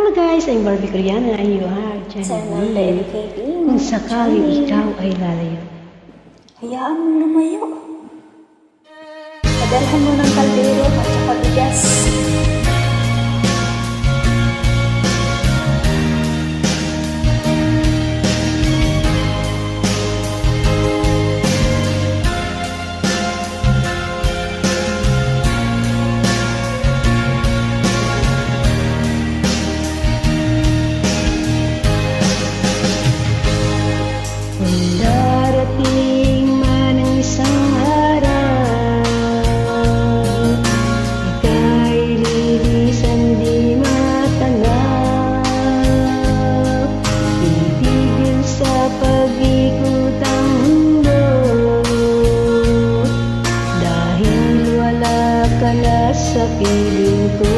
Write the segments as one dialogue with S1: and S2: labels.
S1: Hello guys, I'm Barbie Koreana and you are
S2: Channel
S1: joining me.
S2: Dedicating
S1: Kung sakali ikaw ay lalayo,
S2: hayaan mong lumayo. Padalhan mo ng kaldero at saka bigas.
S1: darating man ang isang araw, ika'y lilisan di matanaw, titigil sa pag-ikot ang mundo, dahil wala ka na sa piling ko.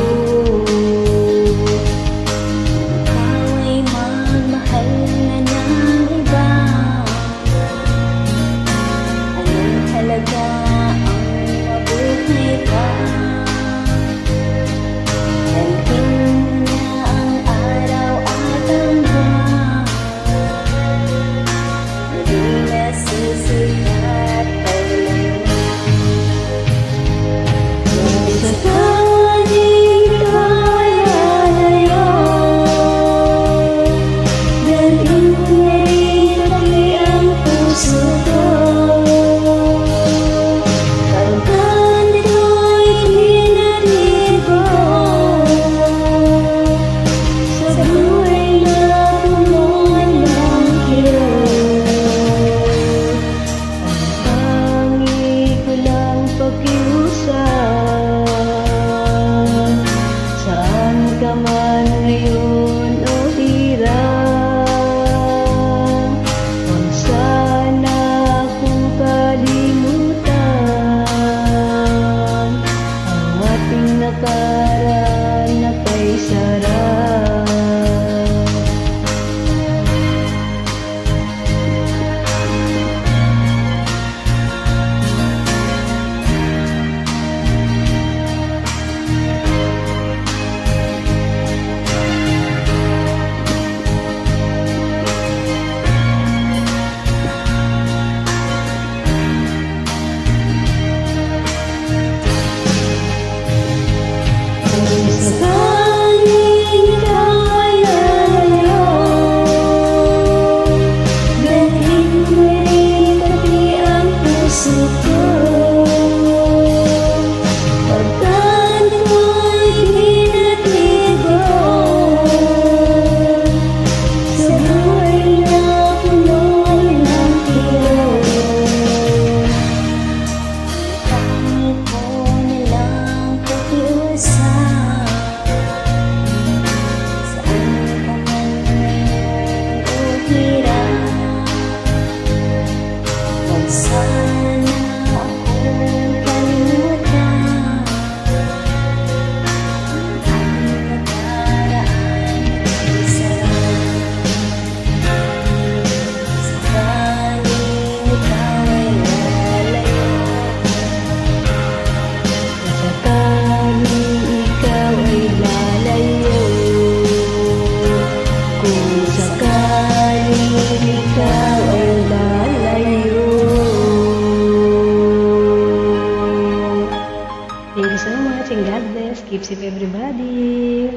S1: Thank you so much and God bless. Keep safe everybody.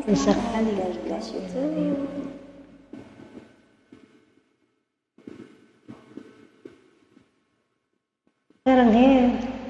S1: Kung sakali.
S2: God bless you too.
S1: Sarang hair.